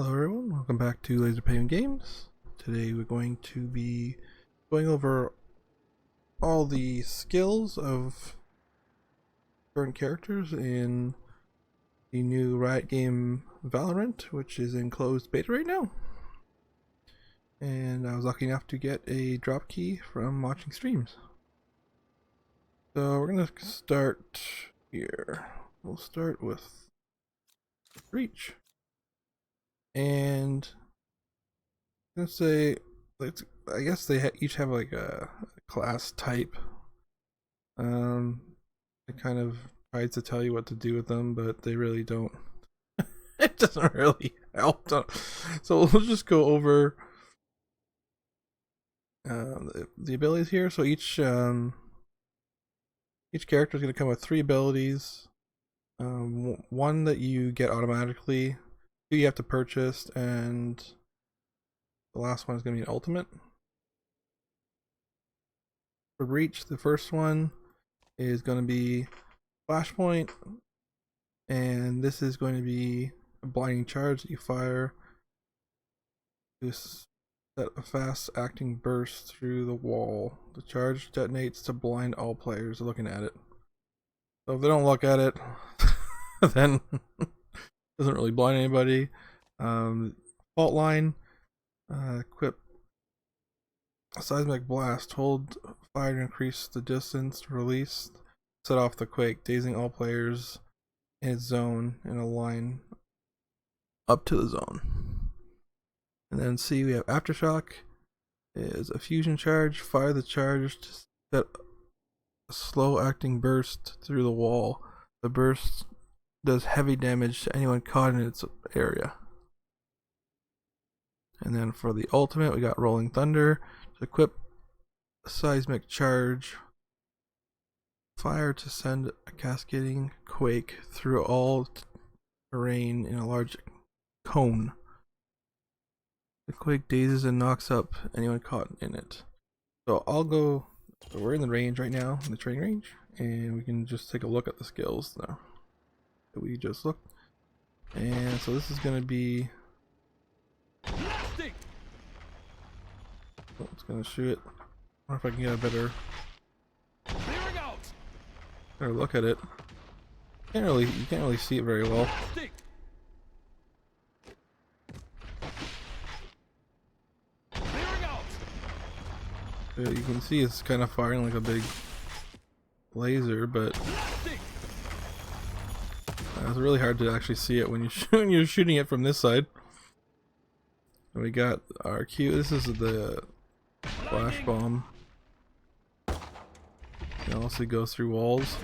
Hello everyone, welcome back to Laser Payment Games. Today we're going to be going over all the skills of current characters in the new Riot game Valorant, which is in closed beta right now. And I was lucky enough to get a drop key from watching streams. So we're going to start here. We'll start with Reach. And I'm gonna say, I guess they each have like a class type. It kind of tries to tell you what to do with them, but they really don't. It doesn't really help. So we'll just go over the abilities here. So each character is going to come with 3 abilities. One that you get automatically, 2 you have to purchase, and the last one is going to be an ultimate. For Reach, the first one is going to be Flashpoint, and this is going to be a blinding charge that you fire to set a fast acting burst through the wall. The charge detonates to blind all players looking at it. So if they don't look at it, then it doesn't really blind anybody. Fault line, equip a seismic blast. Hold fire to increase the distance. Release, set off the quake, dazing all players in its zone in a line up to the zone. And then C, we have Aftershock. Is a fusion charge. Fire the charge to set a slow acting burst through the wall. The burst does heavy damage to anyone caught in its area. And then for the ultimate, we got Rolling Thunder. To equip a seismic charge. Fire to send a cascading quake through all terrain in a large cone. The quake dazes and knocks up anyone caught in it. So we're in the range right now, in the training range, and we can just take a look at the skills now that we just looked. And so this is going to be, it's going to shoot. I wonder if I can get a better look at it. You can't really see it very well. So you can see it's kind of firing like a big laser, but it's really hard to actually see it when you're shooting it from this side. And we got our Q. This is the flash bomb. It also goes through walls.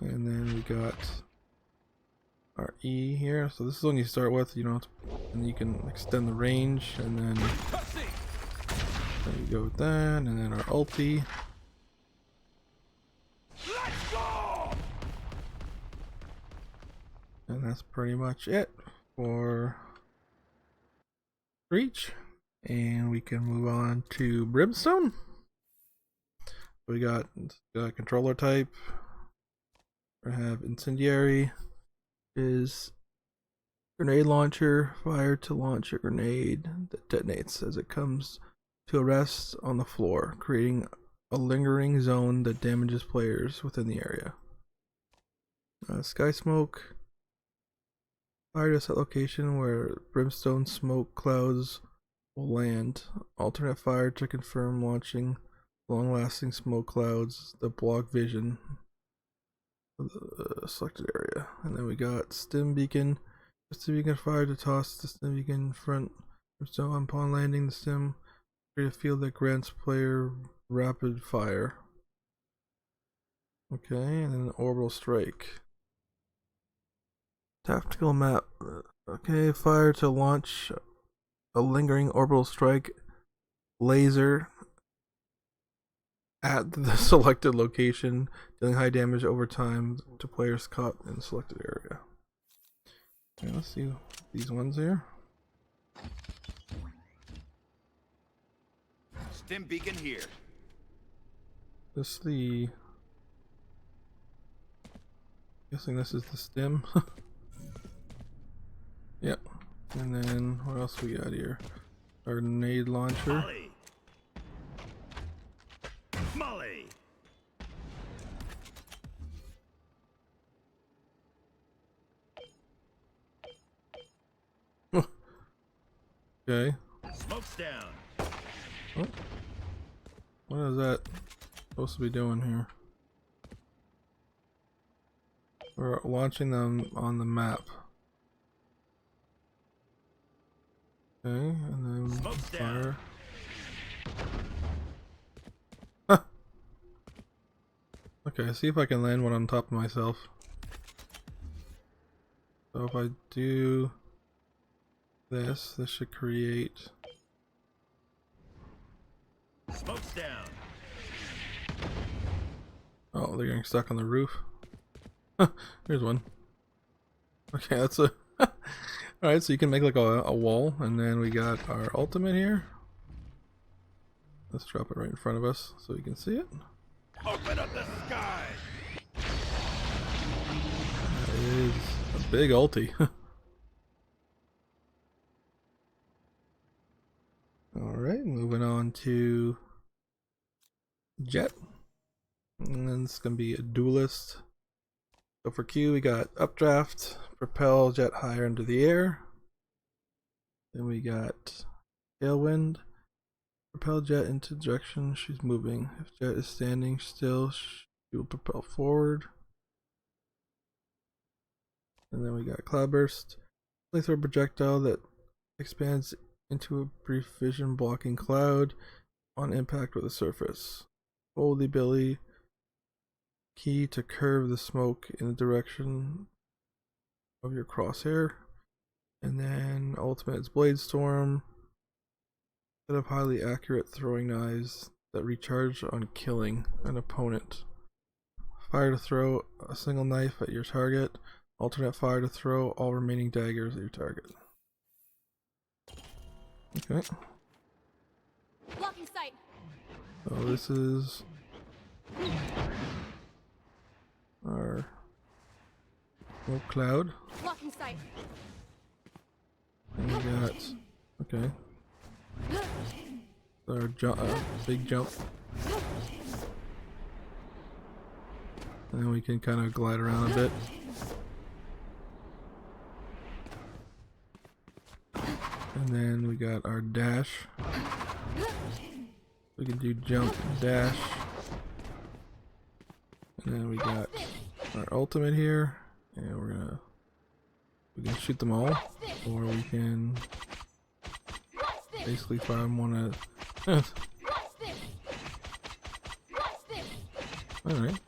And then we got our E here. So this is when you start with, and you can extend the range, and then you go with that, and then our ulti. And that's pretty much it for Reach. And we can move on to Brimstone. We got controller type. We have Incendiary, is grenade launcher, fire to launch a grenade that detonates as it comes to a rest on the floor, creating a lingering zone that damages players within the area. Sky Smoke, fire to set location where brimstone smoke clouds will land. Alternate fire to confirm launching long-lasting smoke clouds that block vision of the selected area. And then we got Stim Beacon. The Stim Beacon fire to toss the Stim Beacon in front. So upon landing the Stim, create a field that grants player rapid fire. Okay, and then Orbital Strike. Tactical map. Okay, fire to launch a lingering orbital strike laser at the selected location, dealing high damage over time to players caught in the selected area. Okay, let's see these ones here. Stim beacon here. This is the Guessing this is the stem. Yep. And then what else we got here? Our grenade launcher. Molly. Molly. Okay. Smoke's down. Oh. What is that supposed to be doing here? We're launching them on the map. Okay, and then Smoke's fire. Okay, see if I can land one on top of myself. So if I do this should create. Smoke's down. Oh, they're getting stuck on the roof. Here's one. Okay, that's a. Alright, so you can make like a wall, and then we got our ultimate here. Let's drop it right in front of us so you can see it. Open up the sky. That is a big ulti. Alright, moving on to Jet. And then it's going to be a duelist. So for Q, we got updraft, propel Jet higher into the air. Then we got tailwind, propel Jet into the direction she's moving. If Jet is standing still, she will propel forward. And then we got cloudburst, flamethrower projectile that expands into a brief vision blocking cloud on impact with the surface. Hold the ability key to curve the smoke in the direction of your crosshair. And then ultimate is blade storm. Set of highly accurate throwing knives that recharge on killing an opponent. Fire to throw a single knife at your target. Alternate fire to throw all remaining daggers at your target. Okay. Blocking sight. So this is our smoke cloud. Blocking sight. And we got okay. Our big jump. And then we can kind of glide around a bit. And then we got our dash. We can do jump, dash. And then we got our ultimate here. And we can shoot them all. Or we can basically fire them one at Alright.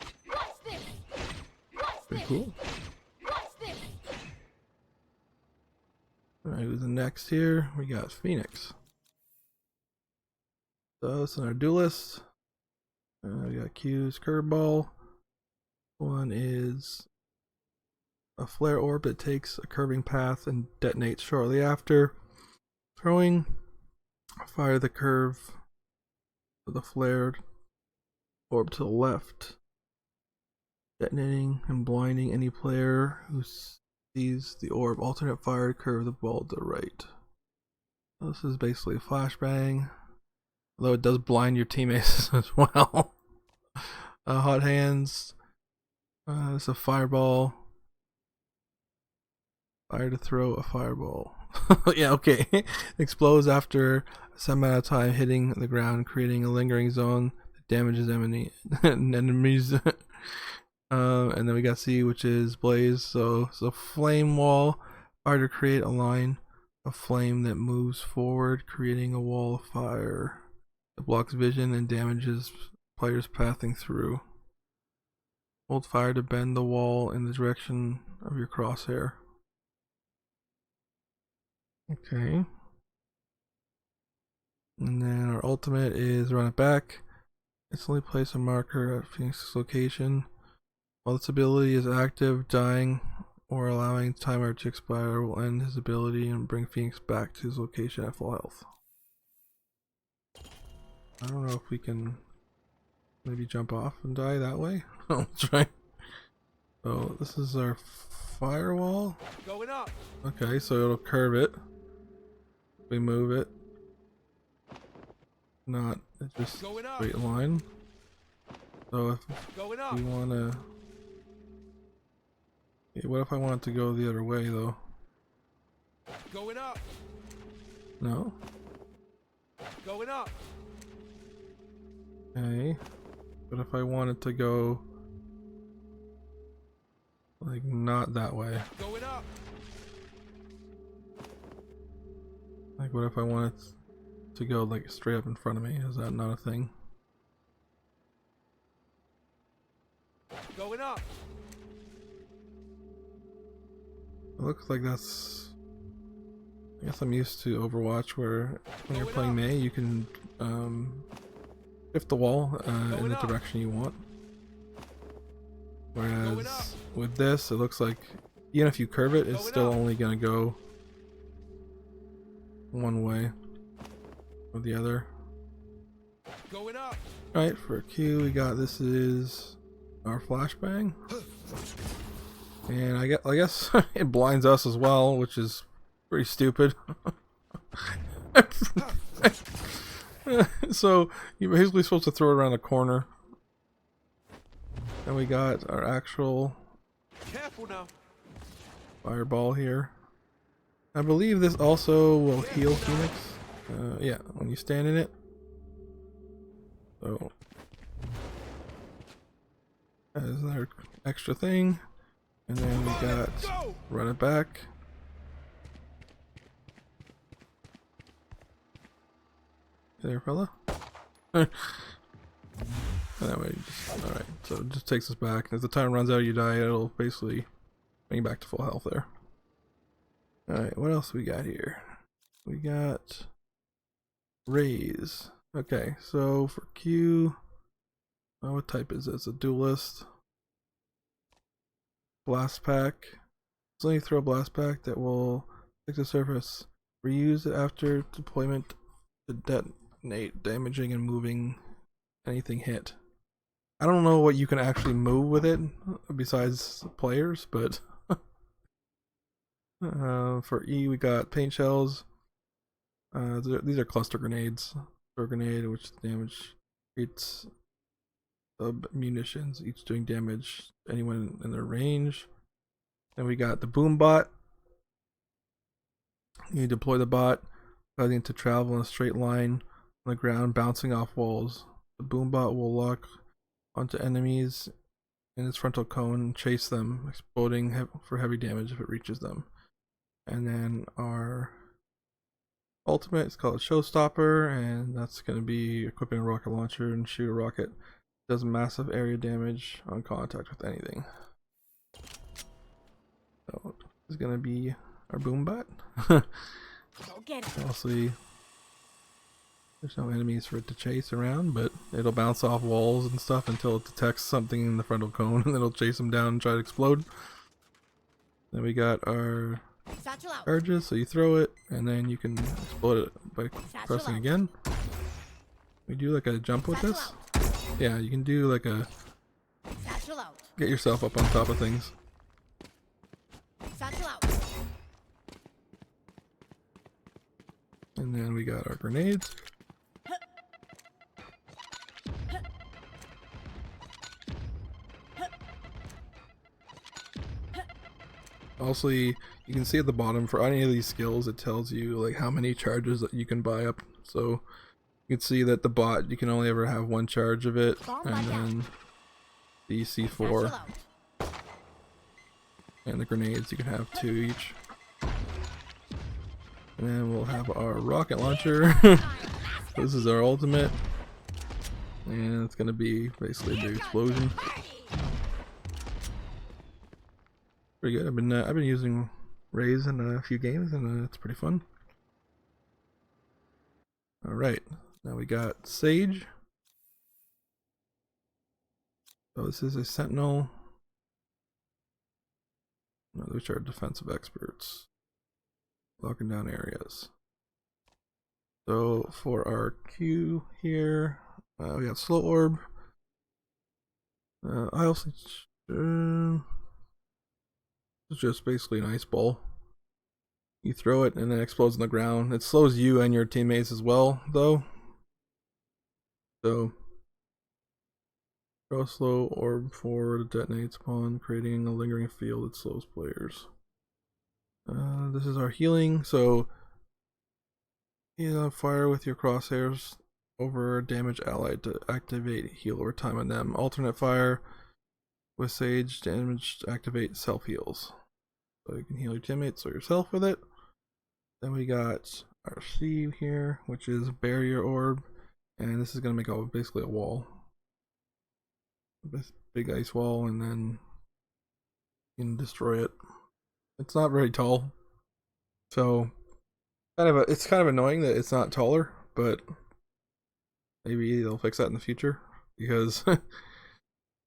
Pretty cool. Alright, who's the next here? We got Phoenix. So this is our duelist. We got Q's curveball. One is a flare orb that takes a curving path and detonates shortly after. Throwing, fire the curve of the flared orb to the left. Detonating and blinding any player who sees the orb. Alternate fire to curve the ball to the right. So this is basically a flashbang. Although it does blind your teammates as well. Hot hands. It's a fireball. Fire to throw a fireball. Yeah, okay. Explodes after some amount of time hitting the ground, creating a lingering zone that damages enemies. And then we got C, which is blaze. So flame wall. Fire to create a line of flame that moves forward, creating a wall of fire that blocks vision and damages players passing through. Hold fire to bend the wall in the direction of your crosshair. Okay. And then our ultimate is run it back. Instantly place a marker at Phoenix's location. While this ability is active, dying or allowing timer to expire will end his ability and bring Phoenix back to his location at full health. I don't know if we can maybe jump off and die that way. I'll try. So this is our firewall. Going up. Okay, so it'll curve it. We move it. Not just Going up. straight line. So if Going up. we wanna, yeah, what if I want it to go the other way though? Going up. No. Going up. Okay. But if I want it to go like not that way? Going up. Like what if I want it to go like straight up in front of me? Is that not a thing? Going up. It looks like that's, I guess I'm used to Overwatch where when you're playing Mei you can shift the wall in the direction you want. Whereas with this it looks like even if you curve it, it's still only gonna go one way or the other. Going up. Alright, for Q we got, this is our flashbang. And I guess it blinds us as well, which is pretty stupid. So you're basically supposed to throw it around a corner. And we got our actual Careful now. fireball here. I believe this also will heal Phoenix. Yeah, when you stand in it. So there's another extra thing. And then we got run it back. There, fella. And that way, alright, so it just takes us back. As the time runs out, you die, it'll basically bring you back to full health there. Alright, what else we got here? We got raise. Okay, so for Q, what type is this? A duelist. Blast pack. So you throw a blast pack that will stick to the surface. Reuse it after deployment to detonate, damaging and moving anything hit. I don't know what you can actually move with it besides players, but for E we got paint shells. These are cluster grenades. Throw a grenade which damage creates munitions, each doing damage to anyone in their range. Then we got the boom bot. You deploy the bot, causing it to travel in a straight line on the ground, bouncing off walls. The boom bot will lock onto enemies in its frontal cone and chase them, exploding for heavy damage if it reaches them. And then our ultimate is called Showstopper, and that's going to be equipping a rocket launcher and shoot a rocket. Does massive area damage on contact with anything. So this is gonna be our boom bot. Go get it. Mostly there's no enemies for it to chase around, but it'll bounce off walls and stuff until it detects something in the frontal cone, and then it'll chase them down and try to explode. Then we got our Satchel out. charges, so you throw it and then you can explode it by pressing again. We do like a jump with this. Yeah, you can do like a Satchel out. get yourself up on top of things. Satchel out. And then we got our grenades. Also, you can see at the bottom for any of these skills, it tells you like how many charges that you can buy up. So you can see that the bot, you can only ever have one charge of it, and then the C4 and the grenades, you can have 2 each. And then we'll have our rocket launcher. This is our ultimate, and it's gonna be basically a big explosion. Pretty good. I've been using Raze in a few games, and it's pretty fun. All right, now we got Sage. So this is a Sentinel. No, those are defensive experts. Locking down areas. So for our Q here, we got Slow Orb. I also It's just basically an ice ball. You throw it and then it explodes on the ground. It slows you and your teammates as well, though. So, throw a slow orb forward, detonates upon creating a lingering field that slows players. This is our healing. So, fire with your crosshairs over damage allied to activate heal over time on them. Alternate fire with Sage damage to activate self heals. So you can heal your teammates or yourself with it. Then we got our C here, which is barrier orb, and this is gonna make basically a wall, this big ice wall, and then you can destroy it. It's not very tall, so it's kind of annoying that it's not taller, but maybe they'll fix that in the future, because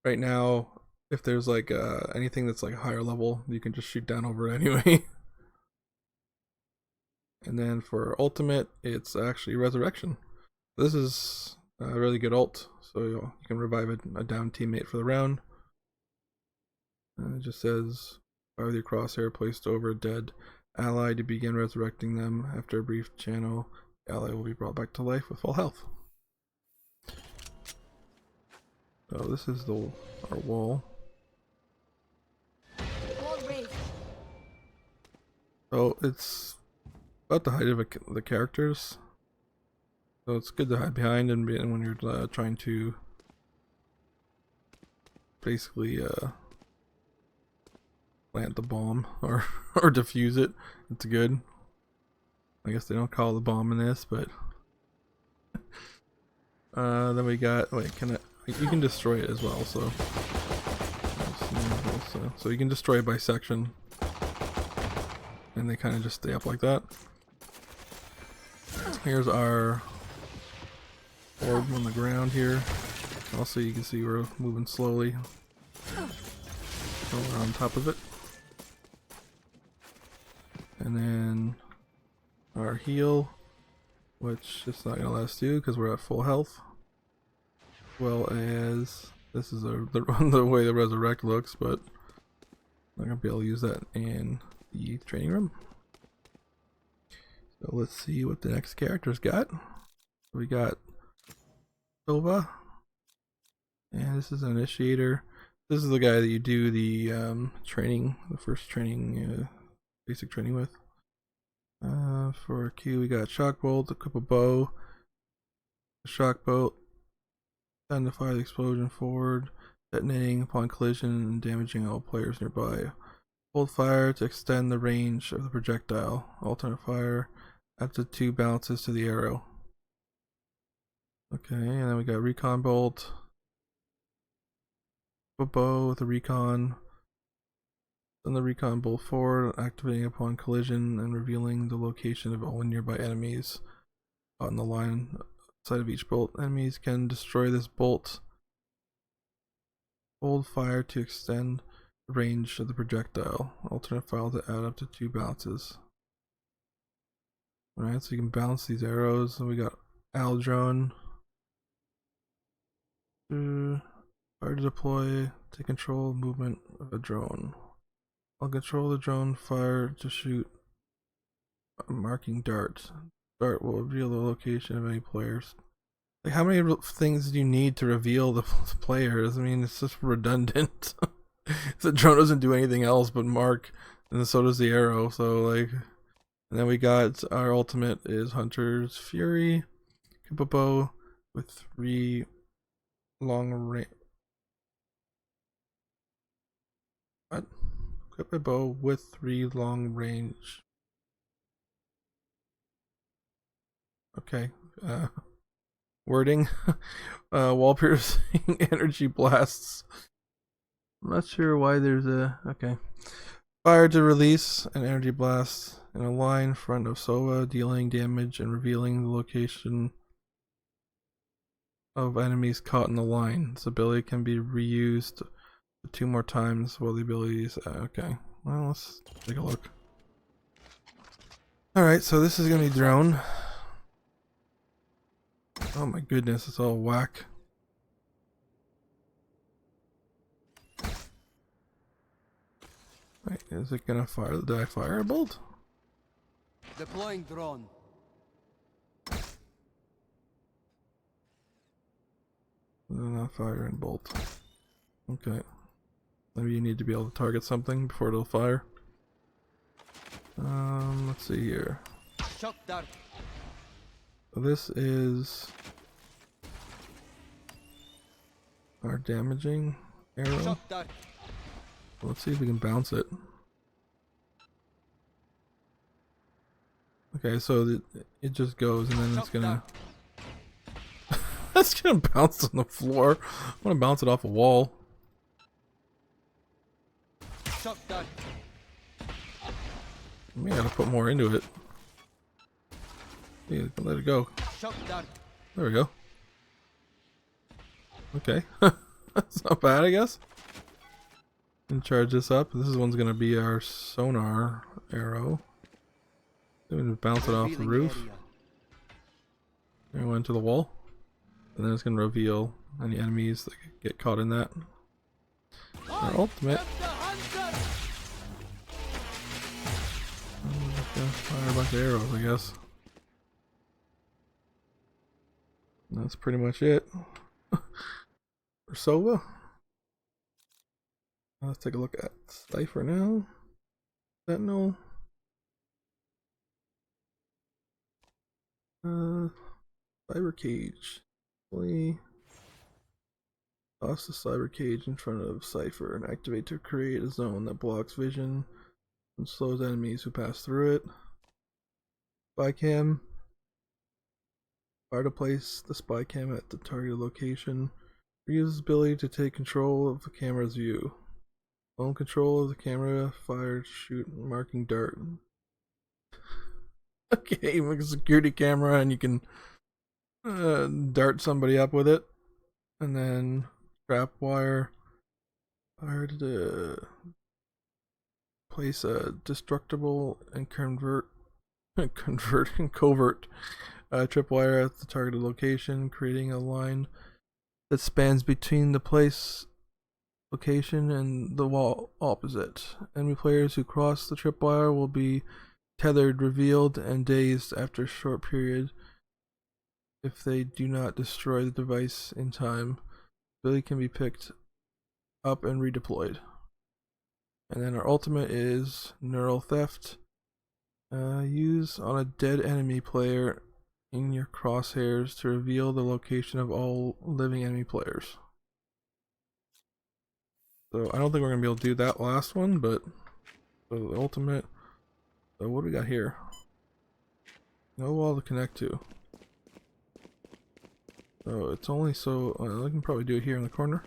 right now, if there's like anything that's like higher level, you can just shoot down over it anyway. And then for ultimate, it's actually resurrection. This is a really good ult, so you can revive a down teammate for the round. It just says fire with your crosshair placed over a dead ally to begin resurrecting them. After a brief channel, the ally will be brought back to life with full health. So this is our wall. Wall raised. So it's about the height of the characters. So it's good to hide behind and when you're trying to basically plant the bomb or defuse it. It's good. I guess they don't call it a bomb in this, but then we got you can destroy it as well. So you can destroy it by section, and they kind of just stay up like that. Here's our orb on the ground here. Also, you can see we're moving slowly. So we're on top of it. And then our heal, which it's not going to let us do because we're at full health. As well as, this is the way the resurrect looks, but I'm not going to be able to use that in the training room. So let's see what the next character's got. We got Sova, and this is an initiator. This is the guy that you do the training, the first training, basic training with. For Q, we got shock bolt, equip a bow, a shock bolt, send to fire the explosion forward, detonating upon collision and damaging all players nearby. Hold fire to extend the range of the projectile. Alternate fire, up to 2 bounces to the arrow. Okay, and then we got recon bolt, a bow with a recon. Send the recon bolt forward, activating upon collision and revealing the location of all nearby enemies on the line side of each bolt. Enemies can destroy this bolt. Hold fire to extend the range of the projectile. Alternate fire to add up to 2 bounces. Alright, so you can bounce these arrows. And we got Owl Drone. Fire to deploy, take control of movement of a drone. I'll control the drone, fire to shoot a marking dart. Dart will reveal the location of any players. Like, how many things do you need to reveal the players? I mean, it's just redundant. The drone doesn't do anything else but mark, and so does the arrow. So, like, and then we got our ultimate is Hunter's Fury. Keep a bow with 3 long range. What? Equip a bow with 3 long range. Okay. Wording. Wall piercing energy blasts. I'm not sure why there's a. Okay. Fire to release an energy blast in a line front of Sova, dealing damage and revealing the location of enemies caught in the line. This ability can be reused 2 more times while the abilities. Okay, well, let's take a look. Alright, so this is gonna be drone. Oh my goodness, it's all whack. Right, is it gonna fire? Did I fire a bolt? Deploying drone. Not firing bolt. Okay. Maybe you need to be able to target something before it'll fire. Let's see here. Shock dart. So this is our damaging arrow. Shock dart. Let's see if we can bounce it. Okay, so it just goes and then it's gonna it's gonna bounce on the floor. I wanna bounce it off a wall. Shock dart. We gotta put more into it. Yeah, let it go. Shock dart. There we go. Okay. That's not bad, I guess. And charge this up. This one's gonna be our sonar arrow. Then we bounce it off the roof. And went to the wall. And then it's gonna reveal any enemies that get caught in that. Our ultimate. Fire a bunch of arrows, I guess. And that's pretty much it. For Sova. Let's take a look at Cypher now. Sentinel. Cyber cage. Toss the cyber cage in front of Cypher and activate to create a zone that blocks vision and slows enemies who pass through it. Spy cam. Fire to place the spy cam at the targeted location. Use ability to take control of the camera's view. Own control of the camera, fire, shoot, marking dart. Okay, you make a security camera and you can dart somebody up with it. And then trap wire. Fire to place a destructible and covert tripwire at the targeted location, creating a line that spans between the place location and the wall opposite. Enemy players who cross the tripwire will be tethered, revealed, and dazed after a short period if they do not destroy the device in time. The ability can be picked up and redeployed. And then our ultimate is Neural Theft. Use on a dead enemy player in your crosshairs to reveal the location of all living enemy players. So I don't think we're going to be able to do that last one, but so the ultimate. So what do we got here? No wall to connect to. So it's only so I can probably do it here in the corner.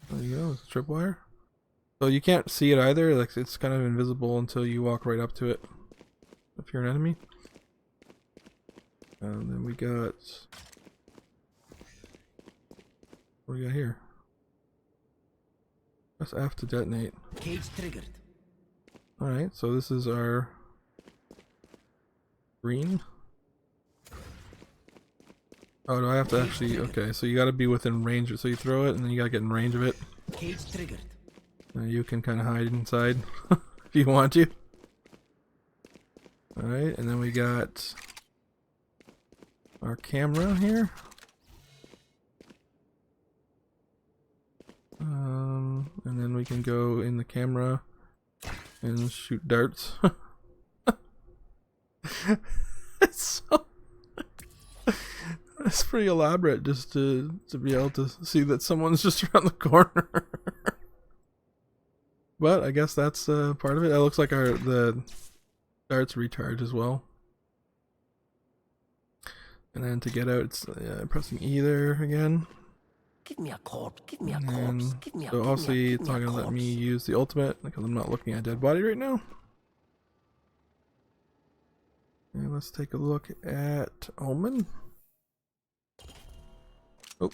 There you go, it's a tripwire. So you can't see it either, like it's kind of invisible until you walk right up to it. If you're an enemy. And then we got what do we got here? Press F to detonate. Cage triggered. Alright, so this is our green. Oh, do I have to actually? Okay, so you gotta be within range. So you throw it and then you gotta get in range of it. Cage triggered. You can kind of hide inside if you want to. Alright, and then we got our camera here. And then we can go in the camera and shoot darts. It's so it's pretty elaborate just to be able to see that someone's just around the corner. But I guess that's part of it. It looks like the darts recharge as well. And then to get out, it's pressing E there again. Give me a corpse. Give me a corpse. Give me a So obviously it's not going to let me use the ultimate because I'm not looking at a dead body right now. And let's take a look at Omen. Oh,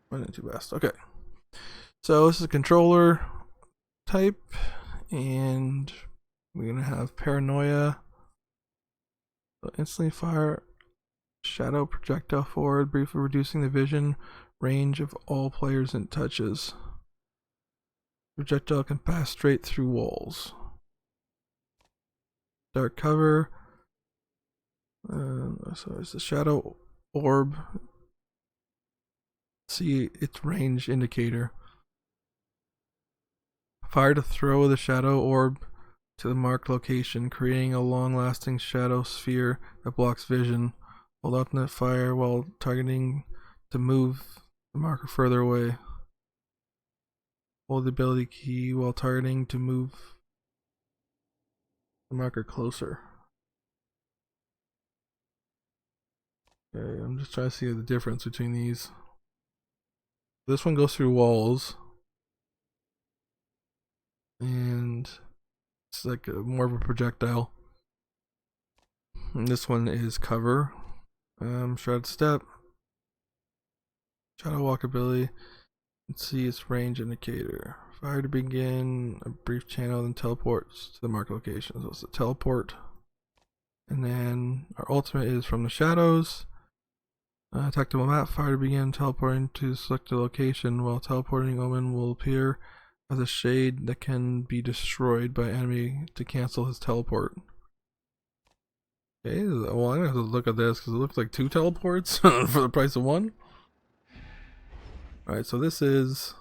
went in too fast. Okay, so this is a controller type, and we're gonna have paranoia. So instantly fire shadow projectile forward, briefly reducing the vision range of all players it touches. projectile can pass straight through walls. Dark cover. So it's the shadow orb. See its range indicator. Fire to throw the shadow orb to the marked location, creating a long-lasting shadow sphere that blocks vision. Hold alternate fire while targeting to move the marker further away. Hold the ability key while targeting to move the marker closer. Okay, I'm just trying to see the difference between these. This one goes through walls, and it's like more of a projectile. And this one is cover, shroud step, shadow walk ability. Let's see its range indicator. Fire to begin a brief channel, then teleports to the marked location. So it's a teleport. And then our ultimate is from the shadows. Tactical map, fire to begin teleporting to selected location. While teleporting, Omen will appear as a shade that can be destroyed by enemy to cancel his teleport. Okay, well, I'm gonna have to look at this because it looks like 2 teleports for the price of 1. Alright, so this is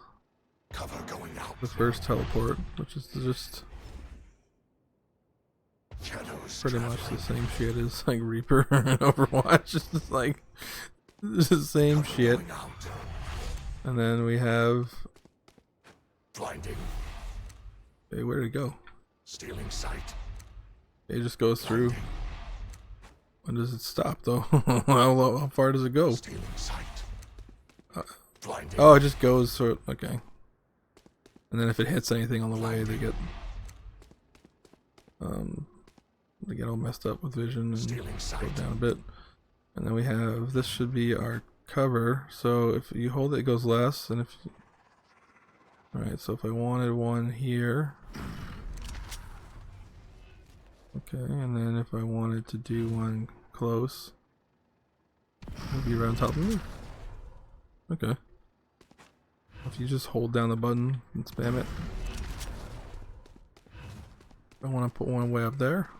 Cover going out. the first teleport, which is just Shadows pretty much the same shit as like Reaper and Overwatch. It's just like this is the same shit. going out. And then we have, Blinding. hey, where did it go? Stealing sight. It just goes through. When does it stop though? how far does it go? Stealing sight. Blinding. Oh, it just goes through. Okay. And then if it hits anything on the way, they get all messed up with vision and Stealing go sight. down a bit. And then we have, this should be our cover. So if you hold it, it goes less. And if, alright, so if I wanted one here. Okay, and then if I wanted to do one close, it'd be around top of me. Okay. If you just hold down the button and spam it. I want to put one way up there.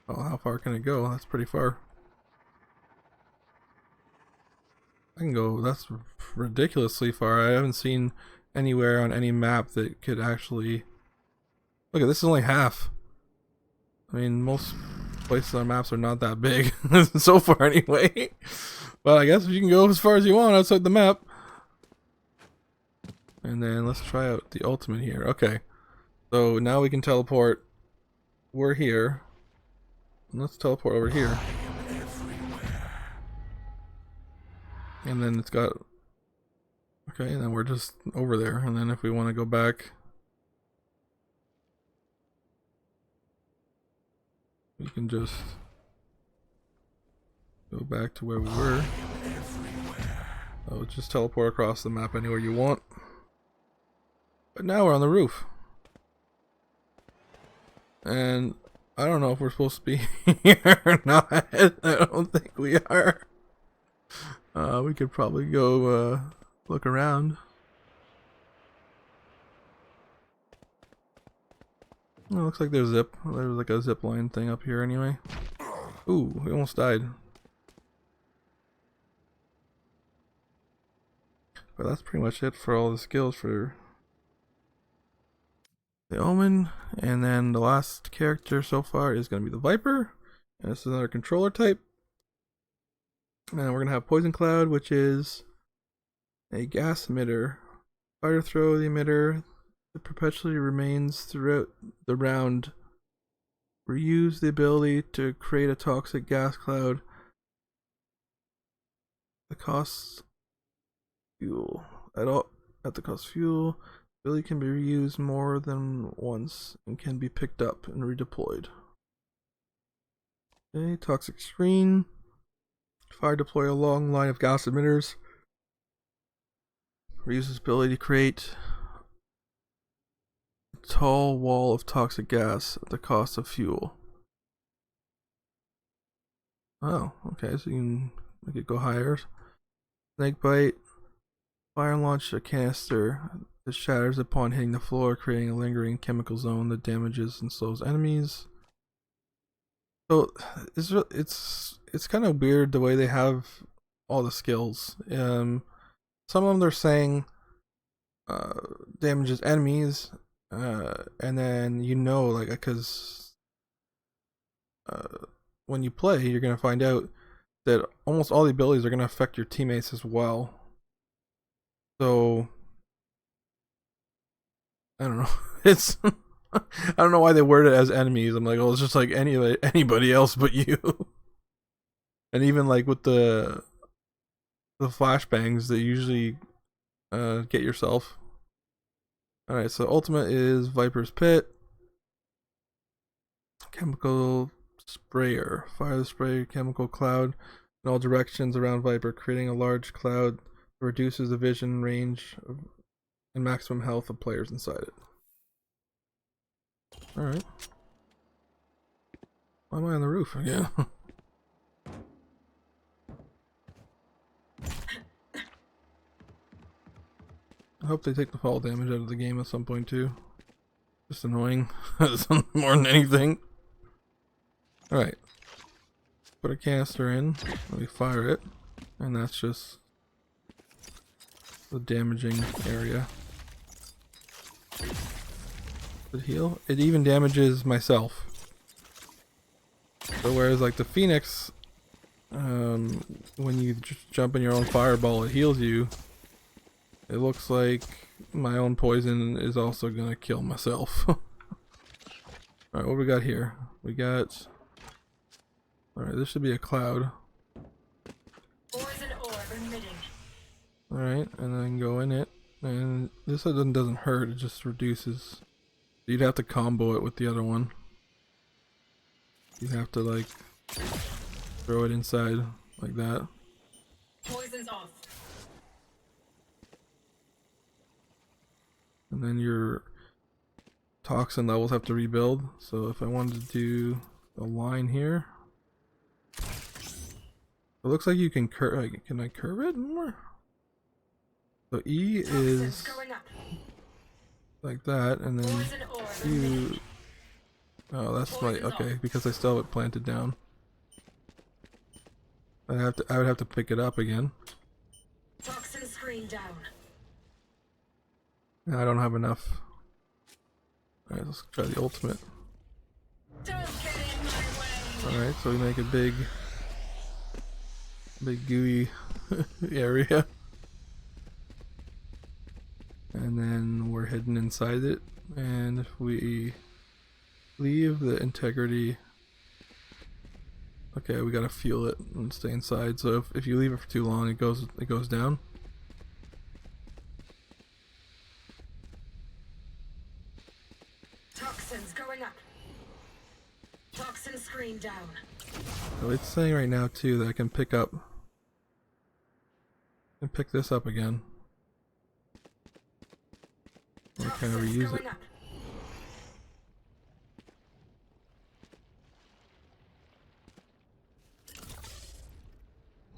Oh, how far can it go? That's pretty far. I can go, that's ridiculously far. I haven't seen anywhere on any map that could actually... Look at this, is only half. I mean, most places on maps are not that big. So far anyway. But I guess you can go as far as you want outside the map. And then let's try out the ultimate here. Okay. So now we can teleport. We're here. And let's teleport over here. And then it's got... Okay, and then we're just over there. And then if we want to go back... We can just... go back to where we were. Oh, just teleport across the map anywhere you want. But now we're on the roof. And I don't know if we're supposed to be here or not. I don't think we are. We could probably go look around. Oh, looks like there's like a zip line thing up here anyway. Ooh, we almost died. But that's pretty much it for all the skills for the Omen. And then the last character so far is going to be the Viper. And this is another controller type. And we're going to have Poison Cloud, which is a gas emitter. Fire throw the emitter that perpetually remains throughout the round. Reuse the ability to create a toxic gas cloud. The cost fuel. At the cost fuel. Ability can be reused more than once and can be picked up and redeployed. Okay, toxic screen. Fire deploy a long line of gas emitters. Reuse this ability to create a tall wall of toxic gas at the cost of fuel. Oh, okay, so you can make it go higher. Snake bite. Fire launch a canister that shatters upon hitting the floor, creating a lingering chemical zone that damages and slows enemies. So it's kind of weird the way they have all the skills. Some of them they're saying damages enemies, and then like because when you play, you're gonna find out that almost all the abilities are gonna affect your teammates as well. So I don't know. It's I don't know why they word it as enemies. I'm like, oh, it's just like anybody else but you. And even like with the flashbangs that usually get yourself. All right, so ultimate is Viper's Pit. Chemical sprayer. Fire the spray chemical cloud in all directions around Viper, creating a large cloud that reduces the vision range and maximum health of players inside it. Alright. Why am I on the roof again? I hope they take the fall damage out of the game at some point too. Just annoying. More than anything. Alright. Put a canister in. Let me fire it. And that's just the damaging area. Does it heal? It even damages myself. So whereas like the Phoenix, when you just jump in your own fireball, it heals you. It looks like my own poison is also gonna kill myself. Alright, what we got here? We got... Alright, this should be a cloud. Poison orb emitting. Alright, and then go in it. And this doesn't hurt, it just reduces. You'd have to combo it with the other one. You'd have to like throw it inside like that. Poison's off. And then your toxin levels have to rebuild. So if I wanted to do a line here, it looks like you can curve. Can I curve it more? So E is like that, and then you. Oh, that's my okay because I still have it planted down. I would have to pick it up again. Toxin screen down. I don't have enough. Alright, let's try the ultimate. Don't get in my way. Alright, so we make a big gooey area. And then we're hidden inside it. And if we leave the integrity... Okay, we gotta fuel it and stay inside. So if you leave it for too long, it goes down. Toxins going up. Toxin screen down. So it's saying right now too that I can pick this up again. Or can I reuse it? Up.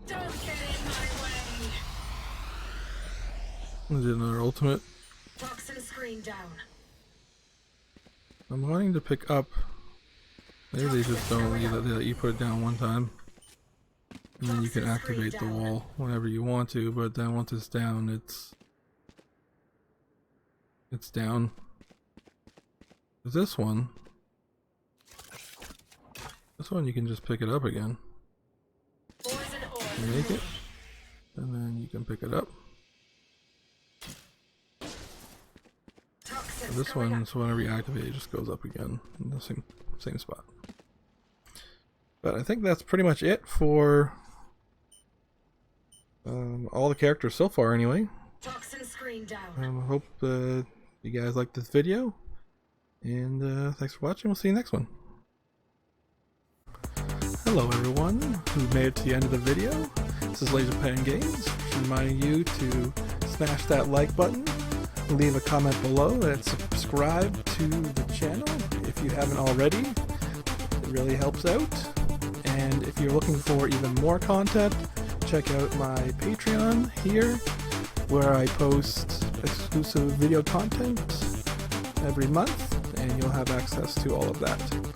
Don't get in my way. Is it another ultimate? Toxin screen down. I'm wanting to pick up. Maybe they just don't let you put it down one time. And then you can activate the wall whenever you want to, but then once it's down, it's down. This one you can just pick it up again. You make it, and then you can pick it up. This one, so whenever you activate it, just goes up again in the same spot. But I think that's pretty much it for all the characters so far anyway. Toxin screen down. I hope you guys liked this video, and thanks for watching. We'll see you next one. Hello everyone who made it to the end of the video. This is LaserPen Games, reminding you to smash that like button, leave a comment below, and subscribe to the channel if you haven't already. It really helps out. And if you're looking for even more content, check out my Patreon here. where I post exclusive video content every month, and you'll have access to all of that.